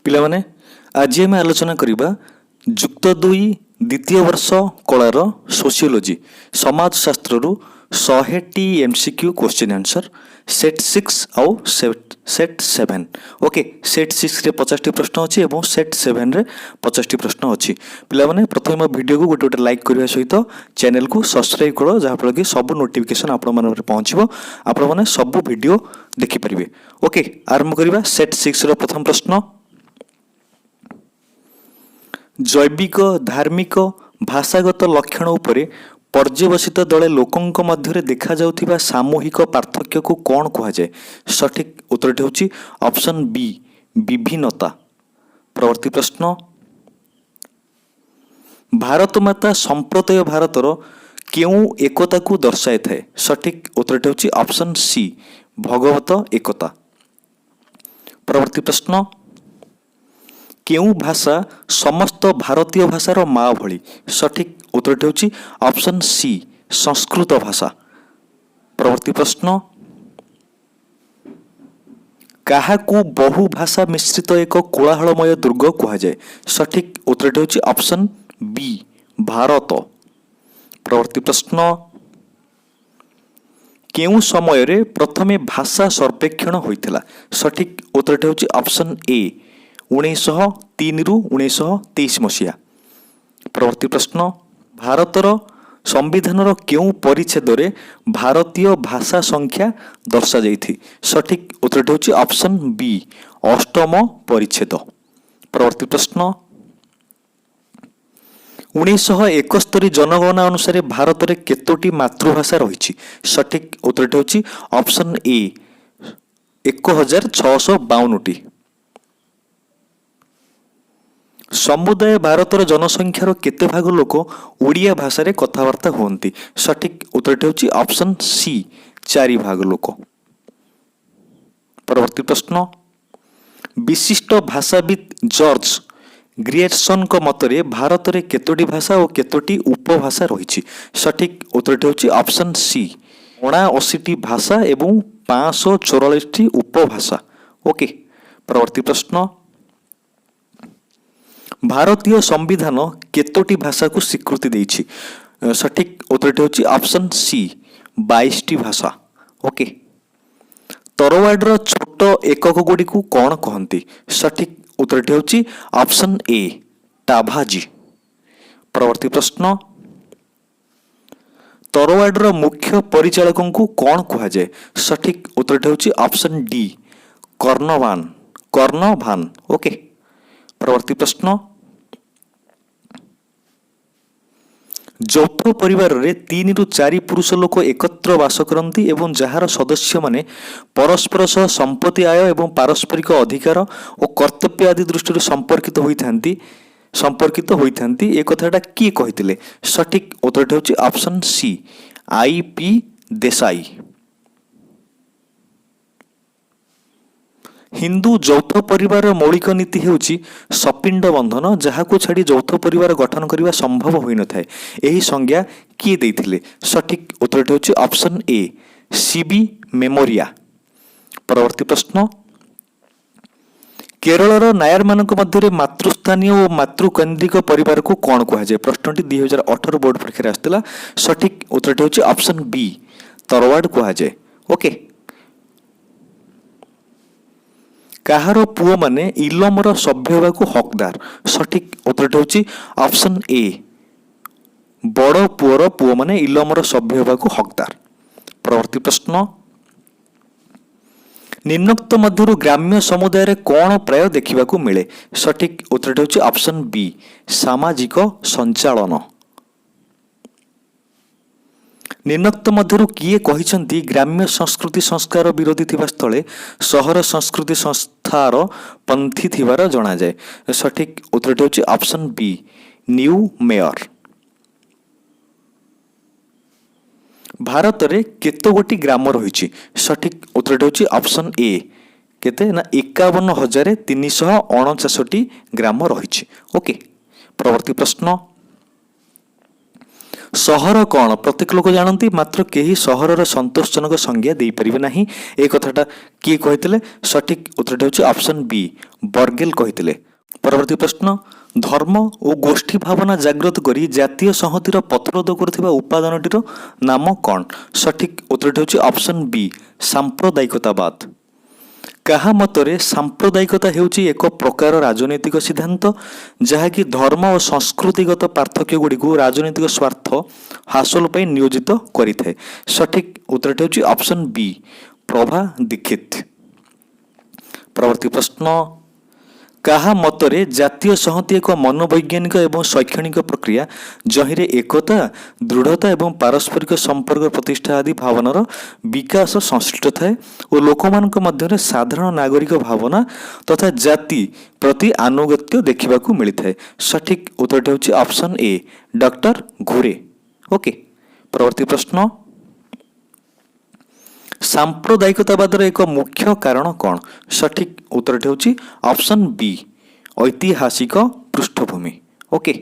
ପିଲାମାନେ ଆଜି ଆମେ ଆଲୋଚନା କରିବା ଯୁକ୍ତ 2 ଦ୍ୱିତୀୟ ବର୍ଷ କଳାର ସୋସିଓଲୋଜି ସମାଜଶାସ୍ତ୍ରରୁ 100ଟି MCQ କ୍ୱେଶ୍ଚିନ୍ ଆନ୍ସର ସେଟ୍ 6 ଆଉ ସେଟ୍ 7। ଓକେ, ସେଟ୍ 6ରେ 50ଟି ପ୍ରଶ୍ନ ଅଛି ଏବଂ ସେଟ୍ 7ରେ 50ଟି ପ୍ରଶ୍ନ ଅଛି। ପିଲାମାନେ ପ୍ରଥମେ ମୋ ଭିଡ଼ିଓକୁ ଗୋଟେ ଲାଇକ୍ କରିବା ସହିତ ଚ୍ୟାନେଲକୁ ସବସ୍କ୍ରାଇବ୍ କର, ଯାହାଫଳରେ କି ସବୁ ନୋଟିଫିକେସନ୍ ଆପଣମାନଙ୍କ ପହଞ୍ଚିବ, ଆପଣମାନେ ସବୁ ଭିଡ଼ିଓ ଦେଖିପାରିବେ। ଓକେ, ଆରମ୍ଭ କରିବା। ସେଟ୍ 6ର ପ୍ରଥମ ପ୍ରଶ୍ନ, ଜୈବିକ ଧାର୍ମିକ ଭାଷାଗତ ଲକ୍ଷଣ ଉପରେ ପର୍ଯ୍ୟବସିତ ଦଳେ ଲୋକଙ୍କ ମଧ୍ୟରେ ଦେଖାଯାଉଥିବା ସାମୂହିକ ପାର୍ଥକ୍ୟକୁ କ'ଣ କୁହାଯାଏ? ସଠିକ୍ ଉତ୍ତରଟି ହେଉଛି ଅପସନ୍ ବି, ବିଭିନ୍ନତା। ପରବର୍ତ୍ତୀ ପ୍ରଶ୍ନ, ଭାରତମାତା ସମ୍ପ୍ରଦାୟ ଭାରତର କେଉଁ ଏକତାକୁ ଦର୍ଶାଇଥାଏ? ସଠିକ୍ ଉତ୍ତରଟି ହେଉଛି ଅପସନ୍ ସି, ଭଗବତ ଏକତା। ପରବର୍ତ୍ତୀ ପ୍ରଶ୍ନ, କେଉଁ ଭାଷା ସମସ୍ତ ଭାରତୀୟ ଭାଷାର ମା ଭଳି? ସଠିକ୍ ଉତ୍ତରଟି ହେଉଛି ଅପସନ୍ ସି, ସଂସ୍କୃତ ଭାଷା। ପରବର୍ତ୍ତୀ ପ୍ରଶ୍ନ, କାହାକୁ ବହୁ ଭାଷା ମିଶ୍ରିତ ଏକ କୋଳାହଳମୟ ଦୁର୍ଗ କୁହାଯାଏ? ସଠିକ୍ ଉତ୍ତରଟି ହେଉଛି ଅପସନ୍ ବି, ଭାରତ। ପରବର୍ତ୍ତୀ ପ୍ରଶ୍ନ, କେଉଁ ସମୟରେ ପ୍ରଥମେ ଭାଷା ସର୍ବେକ୍ଷଣ ହୋଇଥିଲା? ସଠିକ୍ ଉତ୍ତରଟି ହେଉଛି ଅପସନ୍ ଏ, 1903ରୁ 1923 ମସିହା। ପରବର୍ତ୍ତୀ ପ୍ରଶ୍ନ, ଭାରତର ସମ୍ବିଧାନର କେଉଁ ପରିଚ୍ଛେଦରେ ଭାରତୀୟ ଭାଷା ସଂଖ୍ୟା ଦର୍ଶାଯାଇଛି? ସଠିକ୍ ଉତ୍ତରଟି ହେଉଛି ଅପସନ୍ ବି, 8ମ ପରିଚ୍ଛେଦ। ପରବର୍ତ୍ତୀ ପ୍ରଶ୍ନ, 1971 ଜନଗଣନା ଅନୁସାରେ ଭାରତରେ କେତୋଟି ମାତୃଭାଷା ରହିଛି? ସଠିକ୍ ଉତ୍ତରଟି ହେଉଛି ଅପସନ୍ ଏ, 1652ଟି। ସମୁଦାୟ ଭାରତର ଜନସଂଖ୍ୟାର କେତେ ଭାଗ ଲୋକ ଓଡ଼ିଆ ଭାଷାରେ କଥାବାର୍ତ୍ତା ହୁଅନ୍ତି? ସଠିକ୍ ଉତ୍ତରଟି ହେଉଛି ଅପସନ୍ ସି, 4 ଭାଗ ଲୋକ। ପରବର୍ତ୍ତୀ ପ୍ରଶ୍ନ, ବିଶିଷ୍ଟ ଭାଷାବିତ୍ ଜର୍ଜ ଗ୍ରିୟର୍ସନଙ୍କ ମତରେ ଭାରତରେ କେତୋଟି ଭାଷା ଓ କେତୋଟି ଉପଭାଷା ରହିଛି? ସଠିକ୍ ଉତ୍ତରଟି ହେଉଛି ଅପସନ୍ ସି, 79ଟି ଭାଷା ଏବଂ 544ଟି ଉପଭାଷା। ଓକେ, ପରବର୍ତ୍ତୀ ପ୍ରଶ୍ନ, ଭାରତୀୟ ସମ୍ବିଧାନ କେତୋଟି ଭାଷାକୁ ସ୍ୱୀକୃତି ଦେଇଛି? ସଠିକ୍ ଉତ୍ତରଟି ହେଉଛି ଅପସନ୍ ସି, 22ଟି ଭାଷା। ଓକେ, ତରୱାର୍ଡ଼ର ଛୋଟ ଏକକ ଗୁଡ଼ିକୁ କ'ଣ କହନ୍ତି? ସଠିକ୍ ଉତ୍ତରଟି ହେଉଛି ଅପସନ୍ ଏ, ଟାଭାଜି। ପରବର୍ତ୍ତୀ ପ୍ରଶ୍ନ, ତରୱାର୍ଡ଼ର ମୁଖ୍ୟ ପରିଚାଳକଙ୍କୁ କ'ଣ କୁହାଯାଏ? ସଠିକ୍ ଉତ୍ତରଟି ହେଉଛି ଅପସନ୍ ଡି, କର୍ଣ୍ଣଭାନ୍। ଓକେ, ପରବର୍ତ୍ତୀ ପ୍ରଶ୍ନ, ଯୌଥ ପରିବାରରେ 3ରୁ 4 ପୁରୁଷ ଲୋକ ଏକତ୍ର ବାସ କରନ୍ତି ଏବଂ ଯାହାର ସଦସ୍ୟମାନେ ପରସ୍ପର ସହ ସମ୍ପତ୍ତି, ଆୟ ଏବଂ ପାରସ୍ପରିକ ଅଧିକାର ଓ କର୍ତ୍ତବ୍ୟ ଆଦି ଦୃଷ୍ଟିରୁ ସମ୍ପର୍କିତ ହୋଇଥାନ୍ତି। ଏ କଥାଟା କିଏ କହିଥିଲେ? ସଠିକ୍ ଉତ୍ତରଟି ହେଉଛି option C, I.P. Desai. Hindu ଯୌଥ ପରିବାରର ମୌଳିକ ନୀତି ହେଉଛି ସପିଣ୍ଡ ବନ୍ଧନ, ଯାହାକୁ ଛାଡ଼ି ଯୌଥ ପରିବାର ଗଠନ କରିବା ସମ୍ଭବ ହୋଇନଥାଏ। ଏହି ସଂଜ୍ଞା କିଏ ଦେଇଥିଲେ? ସଠିକ୍ ଉତ୍ତରଟି ହେଉଛି ଅପସନ୍ ଏ, C.B. ମେମୋରିଆ। ପରବର୍ତ୍ତୀ ପ୍ରଶ୍ନ, କେରଳର ନାୟାରମାନଙ୍କ ମଧ୍ୟରେ ମାତୃସ୍ଥାନୀୟ ଓ ମାତୃକେନ୍ଦ୍ରିକ ପରିବାରକୁ କ'ଣ କୁହାଯାଏ? ପ୍ରଶ୍ନଟି 2018 ବୋର୍ଡ ପରୀକ୍ଷାରେ ଆସିଥିଲା। ସଠିକ୍ ଉତ୍ତରଟି ହେଉଛି ଅପସନ୍ ବି, ତରୱାର୍ଡ଼ କୁହାଯାଏ। ଓକେ, କାହାର ପୁଅମାନେ ଇଲମର ସଭ୍ୟ ହେବାକୁ ହକଦାର? ସଠିକ୍ ଉତ୍ତରଟି ହେଉଛି ଅପସନ୍ ଏ, ବଡ଼ ପୁଅର ପୁଅମାନେ ଇଲମର ସଭ୍ୟ ହେବାକୁ ହକଦାର। ପରବର୍ତ୍ତୀ ପ୍ରଶ୍ନ, ନିମ୍ନୋକ୍ତ ମଧ୍ୟରୁ ଗ୍ରାମ୍ୟ ସମୁଦାୟରେ କ'ଣ ପ୍ରାୟ ଦେଖିବାକୁ ମିଳେ? ସଠିକ୍ ଉତ୍ତରଟି ହେଉଛି ଅପସନ୍ ବି, ସାମାଜିକ ସଞ୍ଚାଳନ। ନିମ୍ନୋକ୍ତ ମଧ୍ୟରୁ କିଏ କହିଛନ୍ତି ଗ୍ରାମ୍ୟ ସଂସ୍କୃତି ସଂସ୍କାର ବିରୋଧୀ ଥିବା ସ୍ଥଳେ ସହର ସଂସ୍କୃତି ସଂସ୍ଥାର ପନ୍ଥୀ ଥିବାର ଜଣାଯାଏ? ସଠିକ୍ ଉତ୍ତରଟି ହେଉଛି ଅପସନ୍ ବି, ନିଉ ମେୟର। ଭାରତରେ କେତୋଟି ଗ୍ରାମ ରହିଛି? ସଠିକ୍ ଉତ୍ତରଟି ହେଉଛି ଅପସନ୍ ଏ, କେତେ ନା 51,349ଟି ଗ୍ରାମ ରହିଛି। ଓକେ, ପରବର୍ତ୍ତୀ ପ୍ରଶ୍ନ, सहर कौन प्रत्येक लोक जानती मात्र केही सहरर संतोषजनक संज्ञा दे परिबे नाही ए कथाटा किए कहितले सठिक उत्तरटी होछि ऑप्शन बी बर्गेल कहितले। परवर्ती प्रश्न धर्म और गोष्ठी भावना जागृत करी जातीय संहतिर पथरोध करुथिबा उपादानटीर नाम कौन सठिक उत्तरटी होछि ऑप्शन बी सांप्रदायिकतावाद। काहा मतरे सांप्रदायिकता हेउची एक प्रकार राजनैतिक सिद्धांत जहाँकि धर्म और संस्कृतिगत पार्थक्य गुड़ी को राजनैतिक स्वार्थ हासिल पर नियोजित करिଥାଏ सठिक उत्तरटी होछि ऑप्शन बी प्रभा दीक्षित। परवर्ती प्रश्न काहा मतरे जातीय संहति एक मनोवैज्ञानिक एवं शैक्षणिक प्रक्रिया जहिरे एकता दृढ़ता एवं पारस्परिक संपर्क प्रतिष्ठा आदि भावनार विकास संश्लिष्ट थाए और लोकमानक मध्यरे साधारण नागरिक भावना तथा जाति प्रति आनुगत्य देखिबाकू मिलिଥାଏ सठिक उत्तरटी होछि ऑप्शन ए डॉक्टर घुरे। ओके परवर्ती प्रश्न सांप्रदायिकतावादर एक मुख्य कारण कौन सठिक उत्तरटी होछि ऑप्शन बी ऐतिहासिक पृष्ठभूमि। ओके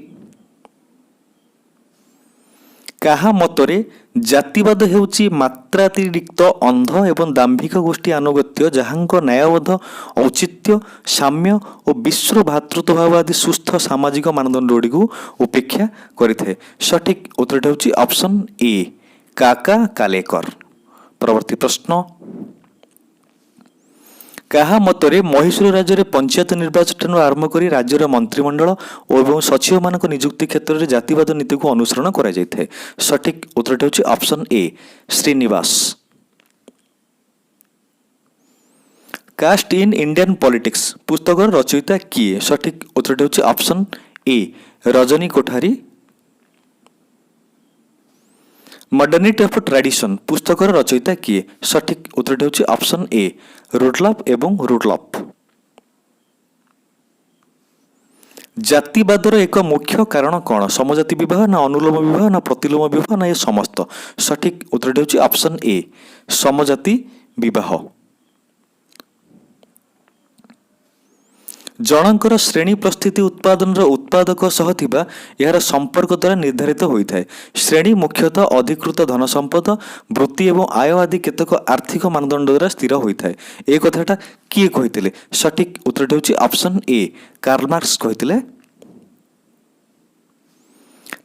काहा मतरे जातिवाद हेउछि मात्रातिरिक्त अंध एवं दाम्भिक गोष्ठी आनुगत्य जहांक न्यायबोध औचित्य साम्य और विश्व भातृत्वभाव आदि सुस्थ सामाजिक मानदंड गुड़िक उपेक्षा करिଥାଏ सठिक उत्तरटी होछि ऑप्शन ए काका कालेकर। परवर्ती प्रश्न काहा मतरे महीशूर राज्य में पंचायत निर्वाचन आरंभ कर राज्यर मंत्रिमंडल और सचिव मान नियुक्ति क्षेत्र में जातिवाद नीति को अनुसरण करा जायଥାଏ सठिक उत्तरटी होछि option A Srinivas. Caste in Indian politics पुस्तक रचयिता किए सठिक उत्तरटी होछि option A Rajni Kothari. Modernity of tradition पुस्तक रचयिता किए सठिक उत्तरटी होछि ऑप्शन ए रुडलफ एवं रुडलफ। जातिवादर एक मुख्य कारण कौन समजाति विवाह ना अनुलोम विवाह ना प्रतिलोम विवाह ना ये समस्त सठिक उत्तरटी होछि ऑप्शन ए समजाति विवाह। जनकर श्रेणी प्रस्थिति उत्पादन उत्पादक सह थिबा यार संपर्क द्वारा निर्धारित होता है श्रेणी मुख्यतः अधिकृत धन संपद वृत्ति एवं आय आदि केतक आर्थिक मानदंड द्वारा स्थिर होता है ए कथाटा किए कहितले सठिक उत्तरटी होछि ऑप्शन ए कार्ल मार्क्स कहितले।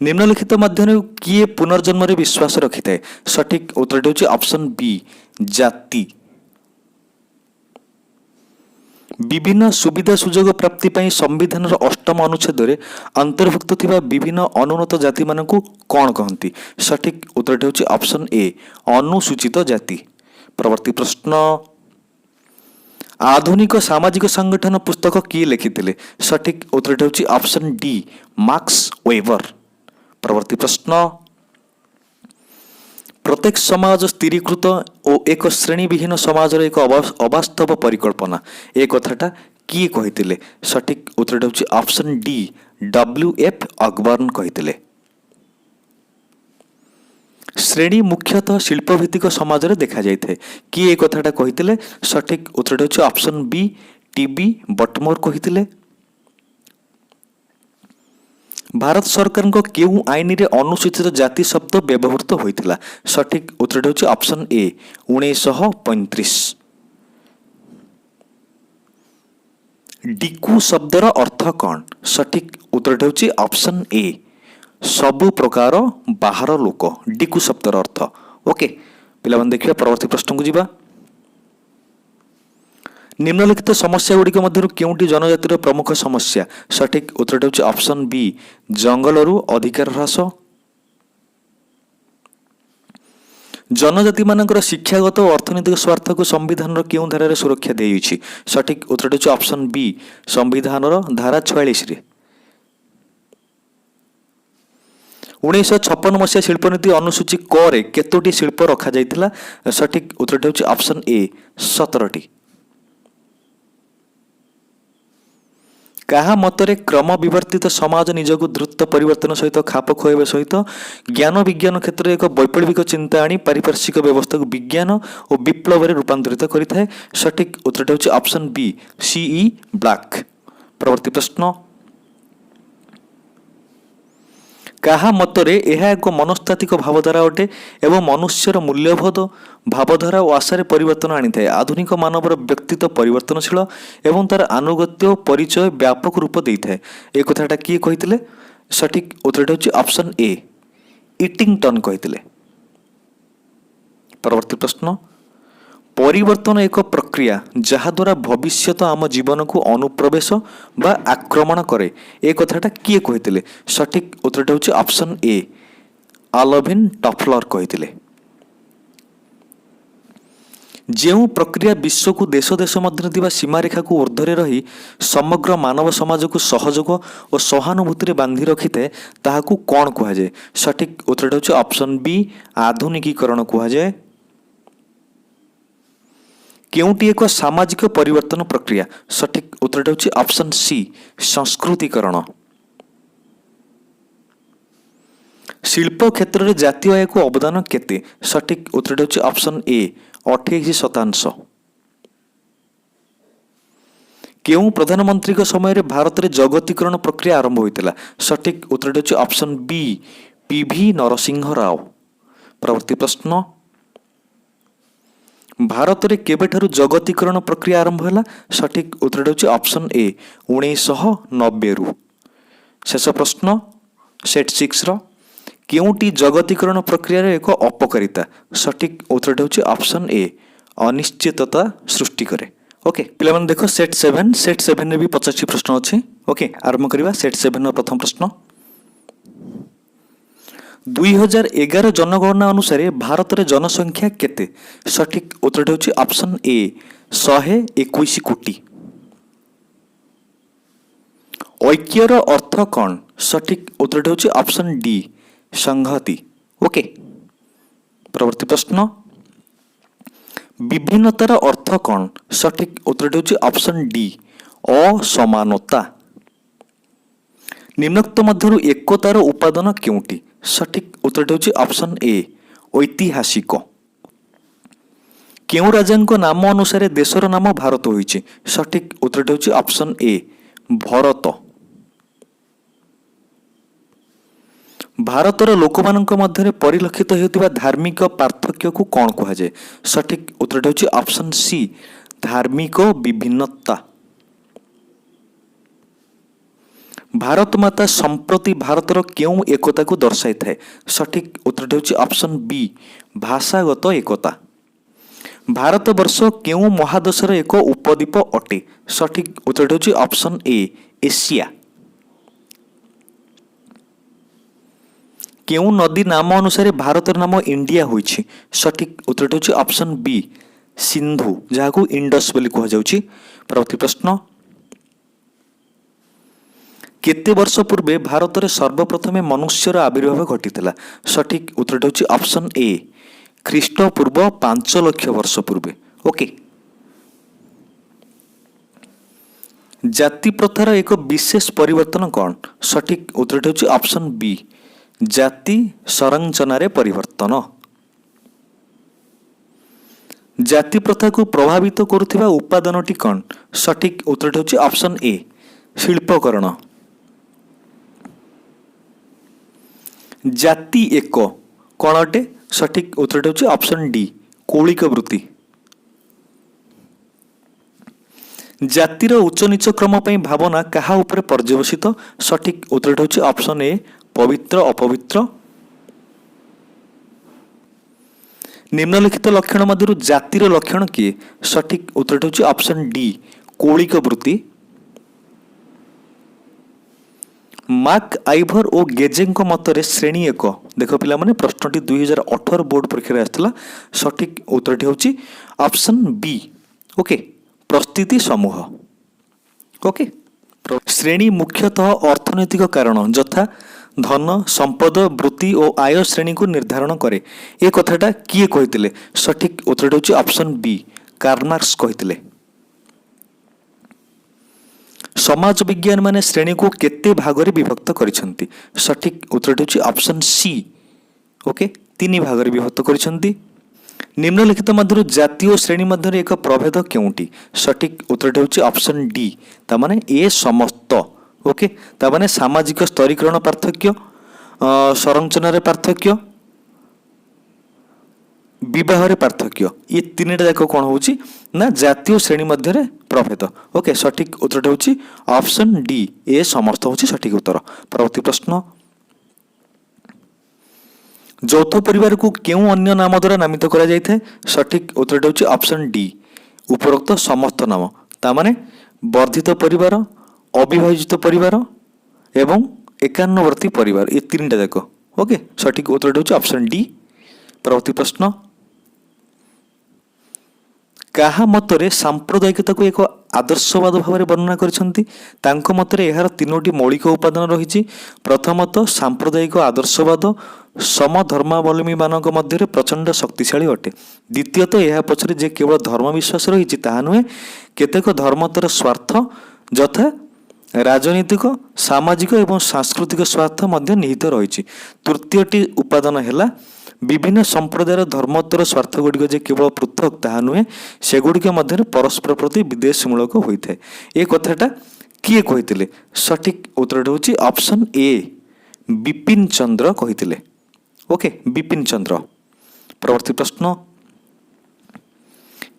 निम्नलिखित मध्यरु किए पुनर्जन्म रे विश्वास रखिଥାଏ सठिक उत्तरटी होछि ऑप्शन बी जाति। विभिन्न सुविधा सुजोग प्राप्ति पाई संविधान अष्टम अनुच्छेद अंतर्भुक्त थिबा विभिन्न अनुन्नत जाति मानकु कौन कहती सठिक उत्तरटी होछि ऑप्शन ए अनुसूचित जाति। परवर्ती प्रश्न आधुनिक सामाजिक संगठन पुस्तक किए लिखिथिले सठिक उत्तरटी होछि ऑप्शन डी मार्क्स वेबर। परवर्ती प्रश्न प्रत्येक समाज स्थिरीकृत और एक श्रेणीविहीन समाज एक अवास्तव परिकल्पना ए कथाटा किए कहितले सठिक उत्तरटी होछि ऑप्शन डी डब्ल्यूएफ अकबर्न कहितले। श्रेणी मुख्यतः शिल्पभित्तिक समाज रे देखा जायथे किए कथाटा कहितले सठिक उत्तरटी होछि ऑप्शन बी टीबी बटमोर कहितले। भारत सरकार को केउ आईन रे अनुसूचित जाति शब्द व्यवहृत होइतिला सठिक उत्तरटी होछि ऑप्शन ए 1935। डिकू शब्दर अर्थ कौन सठिक उत्तरटी होछि ऑप्शन ए सबु प्रकार बाहर लोक डिकू शब्दर अर्थ। ओके पिला देखिए परवर्ती प्रश्न को जीवा। निम्नलिखित समस्या गुड़िक मध्य केउंटी जनजातिर प्रमुख समस्या सठिक उत्तरटी होछि ऑप्शन बी जंगलरू अधिकार ह्रास। जनजाति मानकर शिक्षागत और अर्थनैतिक स्वार्थ को संविधान केउं धारा सुरक्षा देइछि सठिक उत्तरटी होछि ऑप्शन बी संविधान धारा 46 रे। 1956 मसीहा शिल्पनीति अनुसूची क रे केतोटी शिल्प रखा जाइतिला सठिक उत्तरटी होछि ऑप्शन ए 17टी। काहा मतरे क्रम विवर्तित समाज निजक द्रुत परिवर्तन सहित खाप खुआइबा सहित ज्ञान विज्ञान क्षेत्र में एक वैप्लविक चिंता आनी पारिपार्श्विक व्यवस्था को विज्ञान और विप्लव में रूपांतरित करिଥାଏ सठिक उत्तरटी होछि ऑप्शन बी सीई ब्लैक। परवर्ती प्रश्न କାହା ମତରେ ଏହା ଏକ ମନସ୍ତାତ୍ତ୍ୱିକ ଭାବଧାରା ଅଟେ ଏବଂ ମନୁଷ୍ୟର ମୂଲ୍ୟବୋଧ ଭାବଧାରା ଓ ଆଶାରେ ପରିବର୍ତ୍ତନ ଆଣିଥାଏ। ଆଧୁନିକ ମାନବର ବ୍ୟକ୍ତିତ୍ୱ ପରିବର୍ତ୍ତନଶୀଳ ଏବଂ ତାର ଆନୁଗତ୍ୟ ଓ ପରିଚୟ ବ୍ୟାପକ ରୂପ ଦେଇଥାଏ। ଏ କଥାଟା କିଏ କହିଥିଲେ? ସଠିକ୍ ଉତ୍ତରଟା ହେଉଛି ଅପସନ୍ ଏ, ଇଟିଂଟନ୍ କହିଥିଲେ। ପରବର୍ତ୍ତୀ ପ୍ରଶ୍ନ, ପରିବର୍ତ୍ତନ ଏକ ପ୍ରକ୍ରିୟା ଯାହାଦ୍ୱାରା ଭବିଷ୍ୟତ ଆମ ଜୀବନକୁ ଅନୁପ୍ରବେଶ ବା ଆକ୍ରମଣ କରେ। ଏ କଥାଟା କିଏ କହିଥିଲେ? ସଠିକ୍ ଉତ୍ତରଟା ହେଉଛି ଅପସନ୍ ଏ, ଆଲଭିନ୍ ଟଫଲର କହିଥିଲେ। ଯେଉଁ ପ୍ରକ୍ରିୟା ବିଶ୍ୱକୁ ଦେଶ ଦେଶ ମଧ୍ୟରେ ଥିବା ସୀମାରେଖାକୁ ଊର୍ଦ୍ଧ୍ୱରେ ରହି ସମଗ୍ର ମାନବ ସମାଜକୁ ସହଯୋଗ ଓ ସହାନୁଭୂତିରେ ବାନ୍ଧି ରଖିଥାଏ ତାହାକୁ କ'ଣ କୁହାଯାଏ? ସଠିକ୍ ଉତ୍ତରଟା ହେଉଛି ଅପସନ୍ ବି, ଆଧୁନିକୀକରଣ କୁହାଯାଏ। କେଉଁଟି ଏକ ସାମାଜିକ ପରିବର୍ତ୍ତନ ପ୍ରକ୍ରିୟା? ସଠିକ୍ ଉତ୍ତରଟା ହେଉଛି ଅପସନ୍ ସି, ସଂସ୍କୃତିକରଣ। ଶିଳ୍ପ କ୍ଷେତ୍ରରେ ଜାତୀୟ ଆୟକୁ ଅବଦାନ କେତେ? ସଠିକ୍ ଉତ୍ତରଟା ହେଉଛି ଅପସନ୍ ଏ, 28%। କେଉଁ ପ୍ରଧାନମନ୍ତ୍ରୀଙ୍କ ସମୟରେ ଭାରତରେ ଜଗତୀକରଣ ପ୍ରକ୍ରିୟା ଆରମ୍ଭ ହୋଇଥିଲା? ସଠିକ୍ ଉତ୍ତରଟା ହେଉଛି ଅପସନ୍ ବି, ପିଭି ନରସିଂହ ରାଓ। ପରବର୍ତ୍ତୀ ପ୍ରଶ୍ନ, ଭାରତରେ କେବେଠାରୁ ଜଗତୀକରଣ ପ୍ରକ୍ରିୟା ଆରମ୍ଭ ହେଲା? ସଠିକ୍ ଉତ୍ତରଟା ହେଉଛି ଅପସନ୍ ଏ, 1990ରୁ। ଶେଷ ପ୍ରଶ୍ନ ସେଟ୍ 6ର, କେଉଁଟି ଜଗତୀକରଣ ପ୍ରକ୍ରିୟାର ଏକ ଅପକାରିତା? ସଠିକ୍ ଉତ୍ତରଟା ହେଉଛି ଅପସନ୍ ଏ, ଅନିଶ୍ଚିତତା ସୃଷ୍ଟି କରେ। ଓକେ ପିଲାମାନେ ଦେଖ ସେଟ୍ 7, ସେଟ୍ 7ରେ ବି 85 ପ୍ରଶ୍ନ ଅଛି। ଓକେ ଆରମ୍ଭ କରିବା ସେଟ୍ 7ର ପ୍ରଥମ ପ୍ରଶ୍ନ। 2011 ଜନଗଣନା ଅନୁସାରେ ଭାରତରେ ଜନସଂଖ୍ୟା କେତେ? ସଠିକ୍ ଉତ୍ତରଟା ହେଉଛି ଅପସନ୍ ଏ, 121 କୋଟି। ଐକ୍ୟର ଅର୍ଥ କ'ଣ? ସଠିକ୍ ଉତ୍ତରଟା ହେଉଛି ଅପସନ୍ ଡି, ସଂହତି। ଓକେ ପରବର୍ତ୍ତୀ ପ୍ରଶ୍ନ, ବିଭିନ୍ନତାର ଅର୍ଥ କ'ଣ? ସଠିକ୍ ଉତ୍ତରଟି ହେଉଛି ଅପସନ୍ ଡି, ଅସମାନତା। ନିମ୍ନୋକ୍ତ ମଧ୍ୟରୁ ଏକତାର ଉପାଦାନ କେଉଁଟି? ସଠିକ୍ ଉତ୍ତରଟି ହେଉଛି ଅପସନ୍ ଏ, ଐତିହାସିକ। କେଉଁ ରାଜାଙ୍କ ନାମ ଅନୁସାରେ ଦେଶର ନାମ ଭାରତ ହୋଇଛି? ସଠିକ୍ ଉତ୍ତରଟି ହେଉଛି ଅପସନ୍ ଏ, ଭରତ। ଭାରତର ଲୋକମାନଙ୍କ ମଧ୍ୟରେ ପରିଲକ୍ଷିତ ହେଉଥିବା ଧାର୍ମିକ ପାର୍ଥକ୍ୟକୁ କ'ଣ କୁହାଯାଏ? ସଠିକ୍ ଉତ୍ତରଟି ହେଉଛି ଅପସନ୍ ସି, ଧାର୍ମିକ ବିଭିନ୍ନତା। ଭାରତ ମାତା ସମ୍ପ୍ରତି ଭାରତର କେଉଁ ଏକତାକୁ ଦର୍ଶାଇଥାଏ? ସଠିକ୍ ଉତ୍ତରଟି ହେଉଛି ଅପସନ୍ ବି, ଭାଷାଗତ ଏକତା। ଭାରତବର୍ଷ କେଉଁ ମହାଦେଶର ଏକ ଉପଦ୍ୱୀପ ଅଟେ? ସଠିକ୍ ଉତ୍ତରଟି ହେଉଛି ଅପସନ୍ ଏ, ଏସିଆ। କେଉଁ ନଦୀ ନାମ ଅନୁସାରେ ଭାରତର ନାମ ଇଣ୍ଡିଆ ହୋଇଛି? ସଠିକ୍ ଉତ୍ତରଟି ହେଉଛି ଅପସନ୍ ବି, ସିନ୍ଧୁ, ଯାହାକୁ ଇଣ୍ଡସ୍ ବୋଲି କୁହାଯାଉଛି। ପରବର୍ତ୍ତୀ ପ୍ରଶ୍ନ, କେତେ ବର୍ଷ ପୂର୍ବେ ଭାରତରେ ସର୍ବପ୍ରଥମେ ମନୁଷ୍ୟର ଆବିର୍ଭାବ ଘଟିଥିଲା? ସଠିକ୍ ଉତ୍ତରଟି ହେଉଛି ଅପସନ୍ ଏ, ଖ୍ରୀଷ୍ଟପୂର୍ବ 5 ଲକ୍ଷ ବର୍ଷ ପୂର୍ବେ। ଓକେ ଜାତି ପ୍ରଥାର ଏକ ବିଶେଷ ପରିବର୍ତ୍ତନ କ'ଣ? ସଠିକ୍ ଉତ୍ତରଟି ହେଉଛି ଅପସନ୍ ବି, ଜାତି ସଂରଚନାରେ ପରିବର୍ତ୍ତନ। ଜାତି ପ୍ରଥାକୁ ପ୍ରଭାବିତ କରୁଥିବା ଉପାଦାନଟି କ'ଣ? ସଠିକ୍ ଉତ୍ତରଟି ହେଉଛି ଅପସନ୍ ଏ, ଶିଳ୍ପକରଣ। ଜାତି ଏକ କ'ଣ ଅଟେ? ସଠିକ୍ ଉତ୍ତରଟି ହେଉଛି ଅପସନ୍ ଡି, କୌଳିକ ବୃତ୍ତି। ଜାତିର ଉଚ୍ଚ ନିଚ କ୍ରମ ପାଇଁ ଭାବନା କାହା ଉପରେ ପର୍ଯ୍ୟବସିତ? ସଠିକ୍ ଉତ୍ତରଟି ହେଉଛି ଅପସନ୍ ଏ, ପବିତ୍ର ଅପବିତ୍ର। ନିମ୍ନଲିଖିତ ଲକ୍ଷଣ ମଧ୍ୟରୁ ଜାତିର ଲକ୍ଷଣ କିଏ? ସଠିକ୍ ଉତ୍ତରଟି ହେଉଛି ଅପସନ୍ ଡି, କୌଳିକ ବୃତ୍ତି। ମାର୍କ ଆଇଭର ଓ ଗେଜେଙ୍କ ମତରେ ଶ୍ରେଣୀ ଏକ, ଦେଖ ପିଲାମାନେ ପ୍ରଶ୍ନଟି 2018 ବୋର୍ଡ ପରୀକ୍ଷାରେ ଆସିଥିଲା। ସଠିକ୍ ଉତ୍ତରଟି ହେଉଛି ଅପସନ୍ ବି, ଓକେ, ପ୍ରସ୍ତୁତି ସମୂହ। ଓକେ ଶ୍ରେଣୀ ମୁଖ୍ୟତଃ ଅର୍ଥନୈତିକ କାରଣ ଯଥା ଧନ, ସମ୍ପଦ, ବୃତ୍ତି ଓ ଆୟ ଶ୍ରେଣୀକୁ ନିର୍ଦ୍ଧାରଣ କରେ। ଏ କଥାଟା କିଏ କହିଥିଲେ? ସଠିକ୍ ଉତ୍ତରଟି ହେଉଛି ଅପସନ୍ ବି, କାର୍ଲ ମାର୍କ୍ସ କହିଥିଲେ। ସମାଜ ବିଜ୍ଞାନୀମାନେ ଶ୍ରେଣୀକୁ କେତେ ଭାଗରେ ବିଭକ୍ତ କରିଛନ୍ତି? ସଠିକ୍ ଉତ୍ତରଟି ହେଉଛି ଅପସନ୍ ସି, ଓକେ, 3 ଭାଗରେ ବିଭକ୍ତ କରିଛନ୍ତି। ନିମ୍ନଲିଖିତ ମଧ୍ୟରୁ ଜାତି ଓ ଶ୍ରେଣୀ ମଧ୍ୟରେ ଏକ ପ୍ରଭେଦ କେଉଁଟି? ସଠିକ୍ ଉତ୍ତରଟି ହେଉଛି ଅପସନ୍ ଡି, ତାମାନେ ଏ ସମସ୍ତ। ଓକେ ତାମାନେ ସାମାଜିକ ସ୍ତରୀକରଣ ପାର୍ଥକ୍ୟ, संरचना पार्थक्य, विवाह पार्थक्य, ये तीन टा जाक कौन होची ना जातीय श्रेणी मध्य प्रभेद। ओके, सठिक उत्तर होची ऑप्शन डी, ए समस्त होची सठिक उत्तर। परवर्ती प्रश्न, যৌথ পরিবারକୁ କେଉଁ ଅନ୍ୟ ନାମ ଦ୍ୱାରା ନାମିତ କରାଯାଇଥାଏ? ସଠିକ ଉତ୍ତରଟି ହେଉଛି ଅପସନ୍ ଡି, ଉପରୋକ୍ତ ସମସ୍ତ ନାମ। ତାମାନେ ବର୍ଦ୍ଧିତ ପରିବାର, ଅବିଭାଜିତ ପରିବାର ଏବଂ ଏକାନ୍ନବର୍ତ୍ତୀ ପରିବାର, ଏ ତିନିଟା ଯାକ। ଓକେ, ସଠିକ ଉତ୍ତରଟି ହେଉଛି ଅପସନ୍ ଡି। ପରବର୍ତ୍ତୀ ପ୍ରଶ୍ନ, କାହା ମତରେ ସାମ୍ପ୍ରଦାୟିକତାକୁ ଏକ ଆଦର୍ଶବାଦ ଭାବରେ ବର୍ଣ୍ଣନା କରିଛନ୍ତି? ତାଙ୍କ ମତରେ ଏହାର ତିନୋଟି ମୌଳିକ ଉପାଦାନ ରହିଛି। ପ୍ରଥମତଃ, ସାମ୍ପ୍ରଦାୟିକ ଆଦର୍ଶବାଦ ସମଧର୍ମାବଲମ୍ବୀମାନଙ୍କ ମଧ୍ୟରେ ପ୍ରଚଣ୍ଡ ଶକ୍ତିଶାଳୀ ଅଟେ। ଦ୍ୱିତୀୟତଃ, ଏହା ପଛରେ ଯେ କେବଳ ଧର୍ମ ବିଶ୍ୱାସ ରହିଛି ତାହା ନୁହେଁ, କେତେକ ଧର୍ମତର ସ୍ୱାର୍ଥ ଯଥା ରାଜନୈତିକ, ସାମାଜିକ ଏବଂ ସାଂସ୍କୃତିକ ସ୍ୱାର୍ଥ ମଧ୍ୟ ନିହିତ ରହିଛି। ତୃତୀୟଟି ଉପାଦାନ ହେଲା ବିଭିନ୍ନ ସମ୍ପ୍ରଦାୟର ଧର୍ମୋତ୍ତର ସ୍ୱାର୍ଥ ଗୁଡ଼ିକ ଯେ କେବଳ ପୃଥକ ତାହା ନୁହେଁ, ସେଗୁଡ଼ିକ ମଧ୍ୟରେ ପରସ୍ପର ପ୍ରତି ବିଦ୍ୱେଷମୂଳକ ହୋଇଥାଏ। ଏ କଥାଟା କିଏ କହିଥିଲେ? ସଠିକ ଉତ୍ତରଟି ହେଉଛି ଅପସନ୍ ଏ, ବିପିନ ଚନ୍ଦ୍ର କହିଥିଲେ। ଓକେ, ବିପିନ ଚନ୍ଦ୍ର। ପରବର୍ତ୍ତୀ ପ୍ରଶ୍ନ,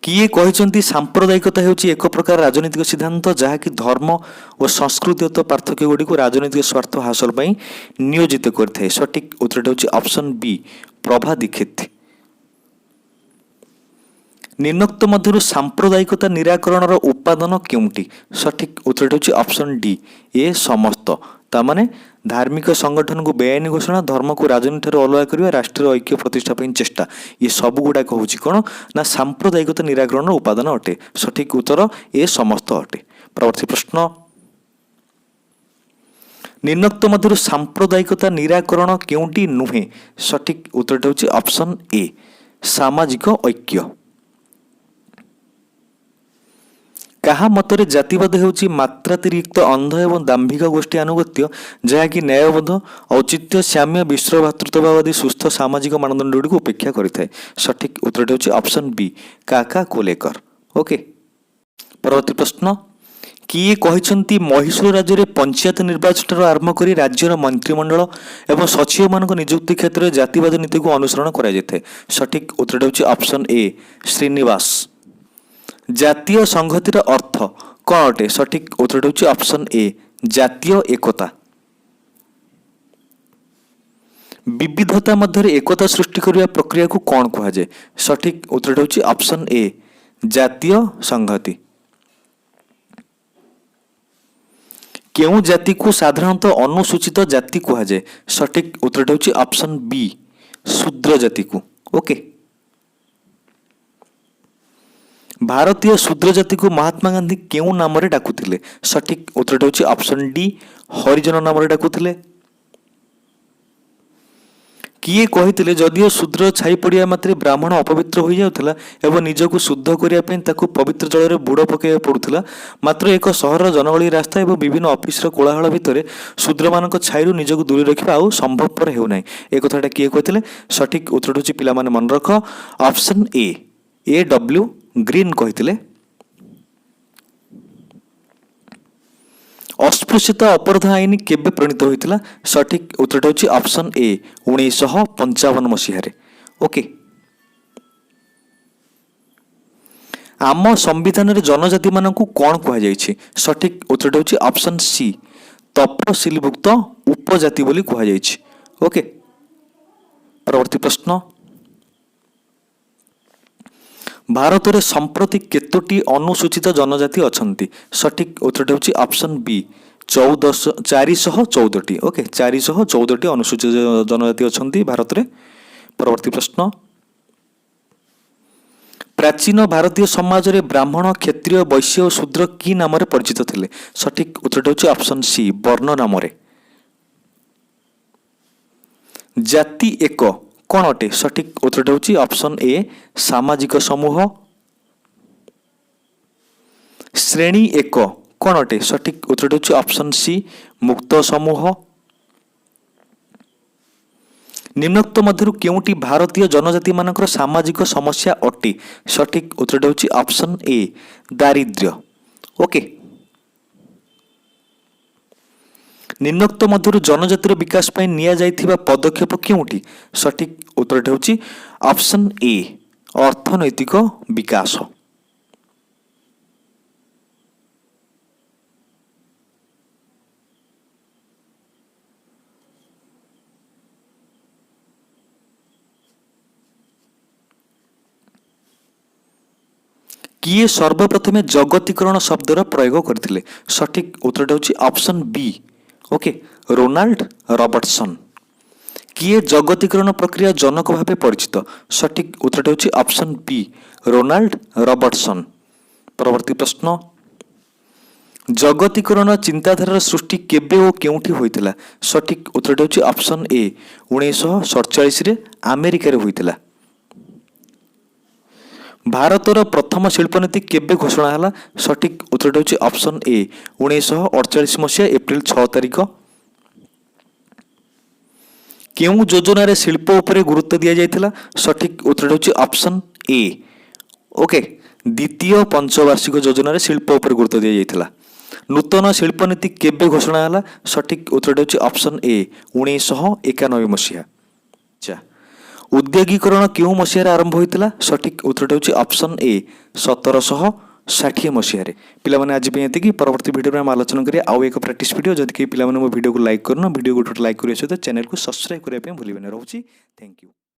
କିଏ କହିଛନ୍ତି ସାମ୍ପ୍ରଦାୟିକତା ହେଉଛି ଏକ ପ୍ରକାର ରାଜନୈତିକ ସିଦ୍ଧାନ୍ତ ଯାହାକି ଧର୍ମ ଓ ସଂସ୍କୃତିଗତ ପାର୍ଥକ୍ୟ ଗୁଡ଼ିକୁ ରାଜନୈତିକ ସ୍ୱାର୍ଥ ହାସଲ ପାଇଁ ନିୟୋଜିତ କରିଥାଏ? ସଠିକ ଉତ୍ତରଟି ହେଉଛି ଅପସନ୍ ବି, ପ୍ରଭା ଦୀକ୍ଷିତ। ନିମ୍ନୋକ୍ତ ମଧ୍ୟରୁ ସାମ୍ପ୍ରଦାୟିକତା ନିରାକରଣର ଉପାଦାନ କେଉଁଟି? ସଠିକ ଉତ୍ତରଟି ହେଉଛି ଅପସନ୍ ଡି, ଏ ସମସ୍ତ। ତାମାନେ ଧାର୍ମିକ ସଂଗଠନକୁ ବେଆଇନ ଘୋଷଣା, ଧର୍ମକୁ ରାଜନୀତିଠାରୁ ଅଲଗା କରିବା, ରାଷ୍ଟ୍ରୀୟ ଐକ୍ୟ ପ୍ରତିଷ୍ଠା ପାଇଁ ଚେଷ୍ଟା, ଏ ସବୁ ଗୁଡ଼ାକ ହେଉଛି କ'ଣ ନା ସାମ୍ପ୍ରଦାୟିକତା ନିରାକରଣର ଉପାଦାନ ଅଟେ। ସଠିକ ଉତ୍ତର ଏ ସମସ୍ତ ଅଟେ। ପରବର୍ତ୍ତୀ ପ୍ରଶ୍ନ, ନିମ୍ନୋକ୍ତ ମଧ୍ୟରୁ ସାମ୍ପ୍ରଦାୟିକତା ନିରାକରଣ କେଉଁଟି ନୁହେଁ? ସଠିକ ଉତ୍ତରଟି ହେଉଛି ଅପସନ୍ ଏ, ସାମାଜିକ ଐକ୍ୟ। କାହା ମତରେ ଜାତିବାଦ ହେଉଛି ମାତ୍ରାତିରିକ୍ତ ଅନ୍ଧ ଏବଂ ଦାମ୍ଭିକ ଗୋଷ୍ଠୀ ଆନୁଗତ୍ୟ ଯାହାକି ନ୍ୟାୟବୋଧ, ଔଚିତ୍ୟ, ସାମ୍ୟ, ବିଶ୍ୱ ଭାତୃତ୍ୱବାଦୀ ସୁସ୍ଥ ସାମାଜିକ ମାନଦଣ୍ଡ ଗୁଡ଼ିକୁ ଉପେକ୍ଷା କରିଥାଏ? ସଠିକ ଉତ୍ତରଟି ହେଉଛି ଅପସନ୍ ବି, କାକା କୋଲେକର। ଓକେ, ପରବର୍ତ୍ତୀ ପ୍ରଶ୍ନ, କିଏ କହିଛନ୍ତି ମହୀଶୂର ରାଜ୍ୟରେ ପଞ୍ଚାୟତ ନିର୍ବାଚନଠାରୁ ଆରମ୍ଭ କରି ରାଜ୍ୟର ମନ୍ତ୍ରିମଣ୍ଡଳ ଏବଂ ସଚିବମାନଙ୍କ ନିଯୁକ୍ତି କ୍ଷେତ୍ରରେ ଜାତିବାଦ ନୀତିକୁ ଅନୁସରଣ କରାଯାଇଥାଏ? ସଠିକ ଉତ୍ତରଟି ହେଉଛି ଅପସନ୍ ଏ, ଶ୍ରୀନିବାସ। ଜାତୀୟ ସଂହତିର ଅର୍ଥ କ'ଣ ଅଟେ? ସଠିକ ଉତ୍ତରଟି ହେଉଛି ଅପସନ୍ ଏ, ଜାତୀୟ ଏକତା। ବିବିଧତା ମଧ୍ୟରେ ଏକତା ସୃଷ୍ଟି କରିବା ପ୍ରକ୍ରିୟାକୁ କ'ଣ କୁହାଯାଏ? ସଠିକ ଉତ୍ତରଟି ହେଉଛି ଅପସନ୍ ଏ, ଜାତୀୟ ସଂହତି। କେଉଁ ଜାତିକୁ ସାଧାରଣତଃ ଅନୁସୂଚିତ ଜାତି କୁହାଯାଏ? ସଠିକ ଉତ୍ତରଟି ହେଉଛି ଅପସନ୍ ବି, ଶୂଦ୍ର ଜାତିକୁ। ଓକେ, ଭାରତୀୟ ଶୂଦ୍ର ଜାତିକୁ ମହାତ୍ମା ଗାନ୍ଧୀ କେଉଁ ନାମରେ ଡାକୁଥିଲେ? ସଠିକ ଉତ୍ତରଟି ହେଉଛି ଅପସନ୍ ଡି, ହରିଜନ ନାମରେ ଡାକୁଥିଲେ। କିଏ କହିଥିଲେ ଯଦିଓ ଶୂଦ୍ର ଛାଇ ପଡ଼ିବା ମାତ୍ରେ ବ୍ରାହ୍ମଣ ଅପବିତ୍ର ହୋଇଯାଉଥିଲା ଏବଂ ନିଜକୁ ଶୁଦ୍ଧ କରିବା ପାଇଁ ତାକୁ ପବିତ୍ର ଜଳରେ ବୁଡ଼ ପକାଇବାକୁ ପଡ଼ୁଥିଲା, ମାତ୍ର ଏକ ସହରର ଜନଗହଳି ରାସ୍ତା ଏବଂ ବିଭିନ୍ନ ଅଫିସର କୋଳାହଳ ଭିତରେ ଶୂଦ୍ରମାନଙ୍କ ଛାଇରୁ ନିଜକୁ ଦୂରେଇ ରଖିବା ଆଉ ସମ୍ଭବପର ହେଉନାହିଁ? ଏ କଥାଟା କିଏ କହିଥିଲେ? ସଠିକ ଉତ୍ତରଟି ହେଉଛି, ପିଲାମାନେ ମନେ ରଖ, ଅପସନ୍ ଏ ଡବ୍ଲ୍ୟୁ ଗ୍ରୀନ୍ କହିଥିଲେ। ଅସ୍ପୃଶ୍ୟତା ଅପରାଧ ଆଇନ କେବେ ପ୍ରଣୀତ ହୋଇଥିଲା? ସଠିକ ଉତ୍ତରଟି ହେଉଛି ଅପସନ୍ ଏ, 1955 ମସିହାରେ। ଓକେ, ଆମ ସମ୍ବିଧାନରେ ଜନଜାତିମାନଙ୍କୁ କ'ଣ କୁହାଯାଇଛି? ସଠିକ ଉତ୍ତରଟି ହେଉଛି ଅପସନ୍ ସି, ତଫସିଲଭୁକ୍ତ ଉପଜାତି ବୋଲି କୁହାଯାଇଛି। ଓକେ, ପରବର୍ତ୍ତୀ ପ୍ରଶ୍ନ, ଭାରତରେ ସମ୍ପ୍ରତି କେତୋଟି ଅନୁସୂଚିତ ଜନଜାତି ଅଛନ୍ତି? ସଠିକ ଉତ୍ତରଟି ହେଉଛି ଅପସନ୍ ବି, 414ଟି। ଓକେ, 414ଟି ଅନୁସୂଚିତ ଜନଜାତି ଅଛନ୍ତି ଭାରତରେ। ପରବର୍ତ୍ତୀ ପ୍ରଶ୍ନ, ପ୍ରାଚୀନ ଭାରତୀୟ ସମାଜରେ ବ୍ରାହ୍ମଣ, କ୍ଷତ୍ରିୟ, ବୈଶ୍ୟ ଓ ଶୂଦ୍ର କି ନାମରେ ପରିଚିତ ଥିଲେ? ସଠିକ ଉତ୍ତରଟି ହେଉଛି ଅପସନ୍ ସି, ବର୍ଣ୍ଣ ନାମରେ। ଜାତି ଏକ କ'ଣ ଅଟେ? ସଠିକ ଉତ୍ତରଟି ହେଉଛି ଅପସନ୍ ଏ, ସାମାଜିକ ସମୂହ। ଶ୍ରେଣୀ ଏକ କ'ଣ ଅଟେ? ସଠିକ ଉତ୍ତରଟି ହେଉଛି ଅପସନ୍ ସି, ମୁକ୍ତ ସମୂହ। ନିମ୍ନୋକ୍ତ ମଧ୍ୟରୁ କେଉଁଟି ଭାରତୀୟ ଜନଜାତିମାନଙ୍କର ସାମାଜିକ ସମସ୍ୟା ଅଟେ? ସଠିକ ଉତ୍ତରଟି ହେଉଛି ଅପସନ୍ ଏ, ଦାରିଦ୍ର୍ୟ। ଓକେ, ନିମ୍ନୋକ୍ତ ମଧ୍ୟରୁ ଜନଜାତିର ବିକାଶ ପାଇଁ ନିଆଯାଇଥିବା ପଦକ୍ଷେପ କେଉଁଠି? ସଠିକ ଉତ୍ତରଟି ହେଉଛି ଅପସନ୍ ଏ ଅର୍ଥନୈତିକ ବିକାଶ। କିଏ ସର୍ବପ୍ରଥମେ ଜଗତୀକରଣ ଶବ୍ଦର ପ୍ରୟୋଗ କରିଥିଲେ? ସଠିକ ଉତ୍ତରଟି ହେଉଛି ଅପସନ୍ ବି ଓକେ ରୋନାଲ୍ଡ ରବର୍ଟସନ୍। କିଏ ଜଗତୀକରଣ ପ୍ରକ୍ରିୟା ଜନକ ଭାବେ ପରିଚିତ? ସଠିକ ଉତ୍ତରଟି ହେଉଛି ଅପସନ୍ ବି ରୋନାଲ୍ଡ ରବର୍ଟସନ୍। ପରବର୍ତ୍ତୀ ପ୍ରଶ୍ନ, ଜଗତୀକରଣ ଚିନ୍ତାଧାରାର ସୃଷ୍ଟି କେବେ ଓ କେଉଁଠି ହୋଇଥିଲା? ସଠିକ ଉତ୍ତରଟି ହେଉଛି ଅପସନ୍ ଏ 1947ରେ ଆମେରିକାରେ ହୋଇଥିଲା। ଭାରତର ପ୍ରଥମ ଶିଳ୍ପନୀତି କେବେ ଘୋଷଣା ହେଲା? ସଠିକ ଉତ୍ତରଟି ହେଉଛି ଅପସନ୍ ଏ 1948 ମସିହା ଏପ୍ରିଲ 6 ତାରିଖ। କେଉଁ ଯୋଜନାରେ ଶିଳ୍ପ ଉପରେ ଗୁରୁତ୍ୱ ଦିଆଯାଇଥିଲା? ସଠିକ ଉତ୍ତରଟି ହେଉଛି ଅପସନ୍ ଏ ଓକେ ଦ୍ୱିତୀୟ ପଞ୍ଚବାର୍ଷିକ ଯୋଜନାରେ ଶିଳ୍ପ ଉପରେ ଗୁରୁତ୍ୱ ଦିଆଯାଇଥିଲା। ନୂତନ ଶିଳ୍ପନୀତି କେବେ ଘୋଷଣା ହେଲା? ସଠିକ ଉତ୍ତରଟି ହେଉଛି ଅପସନ୍ ଏ 1991 ମସିହା। ଉଦ୍ୟୋଗୀକରଣ କେଉଁ ମସିହାରେ ଆରମ୍ଭ ହୋଇଥିଲା? ସଠିକ ଉତ୍ତରଟି ହେଉଛି ଅପସନ୍ ଏ 1760 ମସିହାରେ। ପିଲାମାନେ ଆଜି ପାଇଁ ଏତିକି। ପରବର୍ତ୍ତୀ ଭିଡ଼ିଓରେ ଆମେ ଆଲୋଚନା କରିବା ଆଉ ଏକ ପ୍ରାକ୍ଟିସ୍ ଭିଡ଼ିଓ। ଯଦି କେହି ପିଲାମାନେ ମୋ ଭିଡ଼ିଓକୁ ଲାଇକ୍ କରୁନ, ଭିଡ଼ିଓକୁ ଲାଇକ୍ କରିବା ସହିତ ଚ୍ୟାନେଲକୁ ସବସ୍କ୍ରାଇବ୍ କରିବା ପାଇଁ ଭୁଲିବେନି। ରହୁଛି, ଥ୍ୟାଙ୍କ ୟୁ।